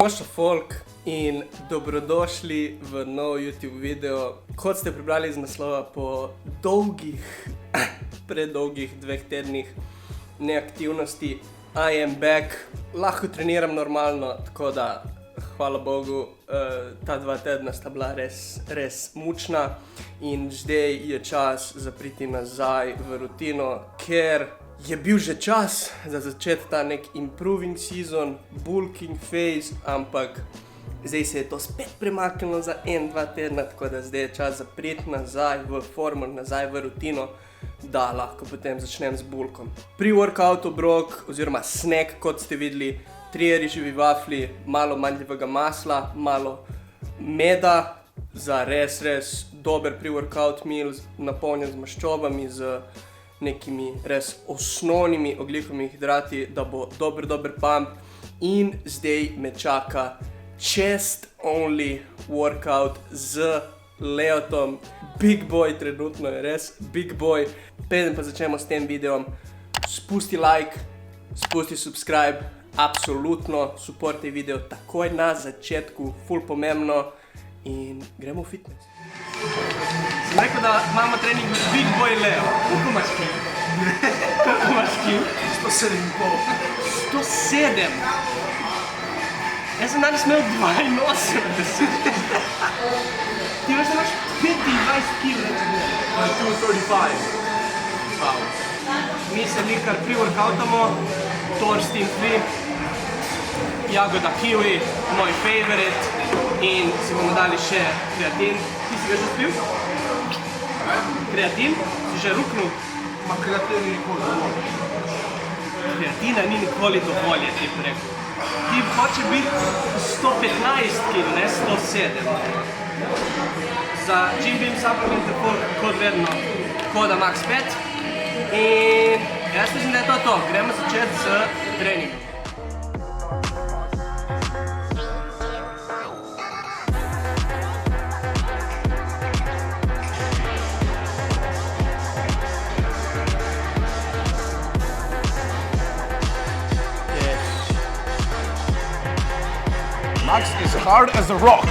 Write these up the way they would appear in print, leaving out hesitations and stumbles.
Ko so folk in dobrodošli v nov YouTube video. Kot ste prebrali iz naslova, po predolgih 2 tednih neaktivnosti, I am back. Lahko treniram normalno, tako da, hvala Bogu, ta 2 tedna sta bila res mučna in zdaj je čas za priti nazaj v rutino, ker je bil že čas za začeti ta nek improving season, bulking phase, ampak zdaj se je to spet premaknilo za 1-2 tedna, tako da zdaj je čas za priti nazaj v formo, nazaj v rutino, da lahko potem začnem z bulkom. Pre-workout obrok oziroma snack, kot ste videli, 3 riževi vafli, malo mandljevega masla, malo meda za res dober pre-workout meal, napolnjen z maščobami, z nekimi res osnovnimi ogljikovimi hidrati, da bo dober pump. In zdaj me čaka chest only workout z Leotom. Big boy, trenutno je res big boy. Preden pa začnemo s tem videom, spusti like, spusti subscribe, absolutno supportaj video takoj na začetku, ful pomembno in gremo v fitness. Sem rekel, da imamo trening Big Boy Leo. Koliko imaš kil? Koliko imaš kil? 107,5. 107? Jaz sem danes imel 82. Ti veš, da imaš 25 kil. 235. Wow. Mi se nekaj pre-workoutamo, Torstin Free, jagoda kiwi, moj favorite, in si bomo dali še kreatin. Ti si ga že spil? Kreatin? Si že ruknil? Ma kreatin ni nikoli dovolj. Kreatina ni nikoli dovolj, je ti rekel. Ti hoče biti 115 kg, ne 107. Za Jim Beam supplement kot vedno koda MAX5. In jaz mislim, da je to. Gremo začeti z treningom. Max is hard as a rock.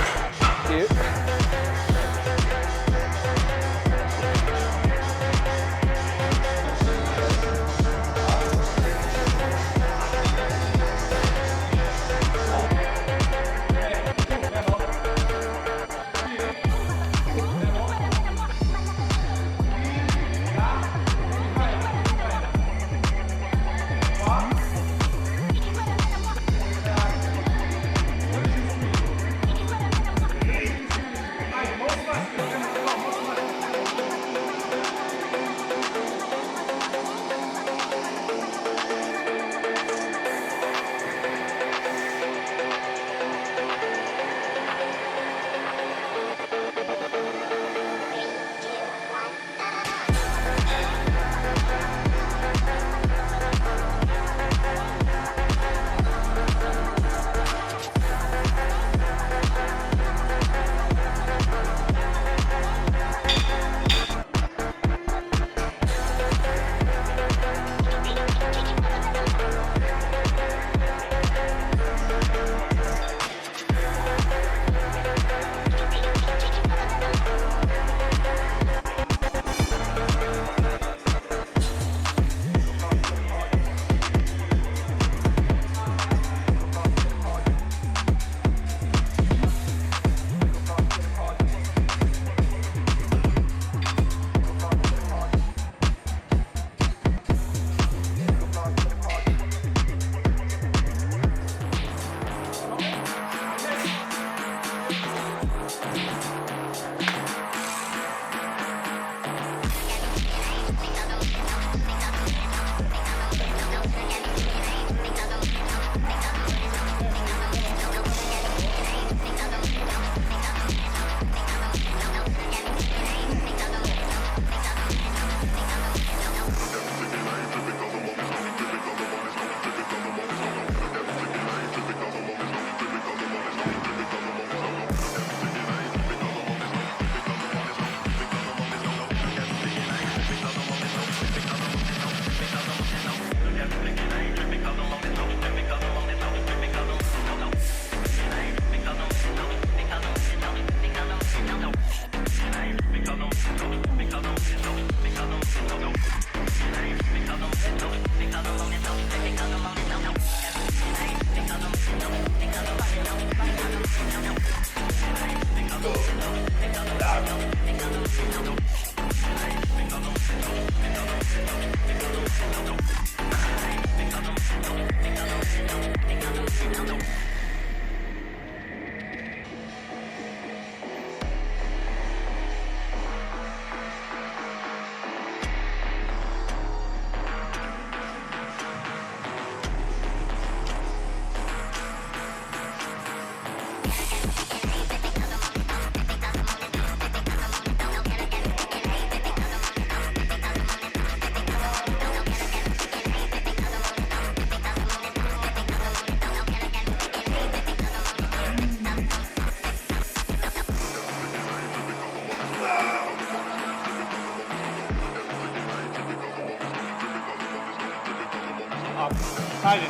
Ajde,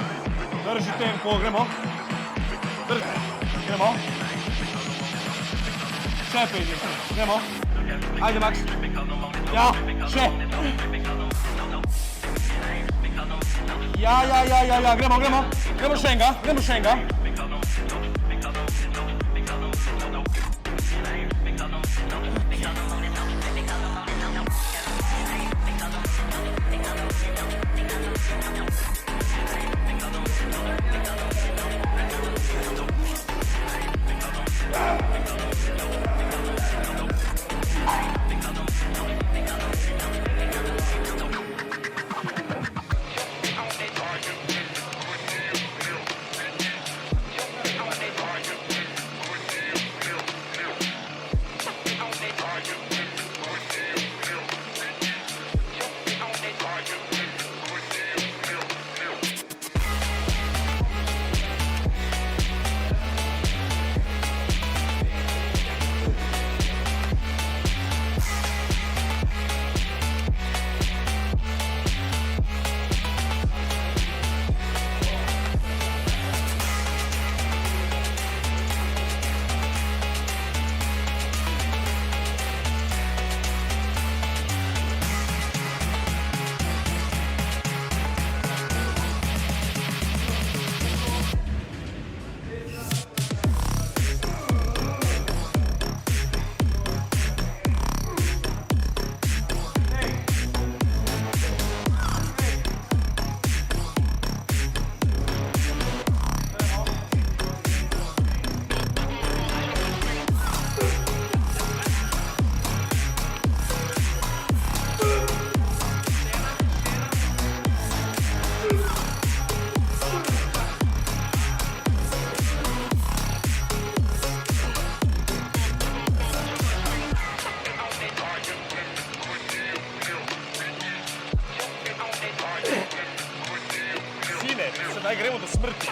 drži tempo, gremo. Drži, gremo. Še 5, gremo. Ajde, Max. Ja, še. Ja, gremo. Gremo še enega. Sedaj gremo do smrti.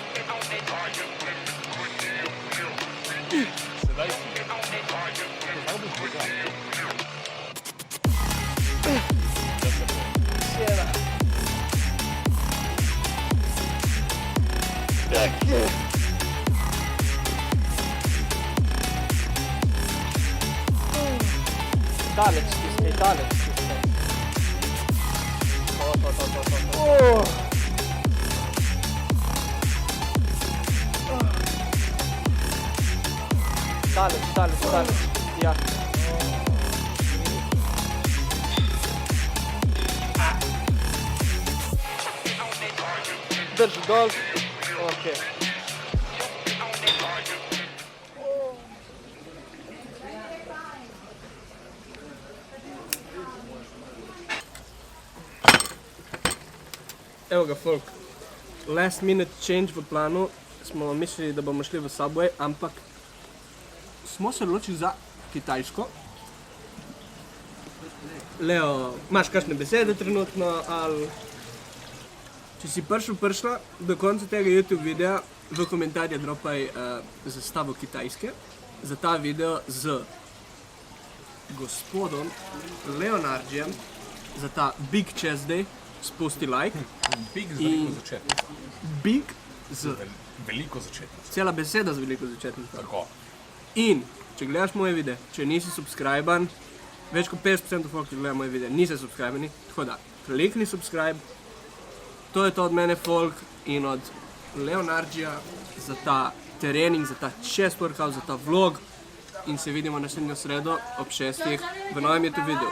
Sedaj si. Zdaj boš boga. Sjena. Daleč stiskaj. To. Daleč. Ja. Drži dol. Okej. Evo ga, folk. Last minute change v planu. Smo mislili, da bomo šli v Subway, ampak smo se odločili za Kitajsko. Leo, imaš kakšne besede trenutno, ali... Če si prišla do konca tega YouTube videa, v komentarje dropaj zastavo Kitajske za ta video z gospodom Leonardjem za ta Big Chess Day. Spusti like. Big z veliko začetnico. Big z... Veliko začetnico. Cela beseda z veliko začetnico. Tako. In, če gledaš moje videe, če nisi subscriben, več kot 50% folk, ki gleda moje videe, nisi subscribeni, tako da, klikni subscribe. To je to od mene, folk, in od Leonardja za ta trening, za ta chest workout, za ta vlog. In se vidimo naslednjo sredo ob 6 v novem YouTube videu.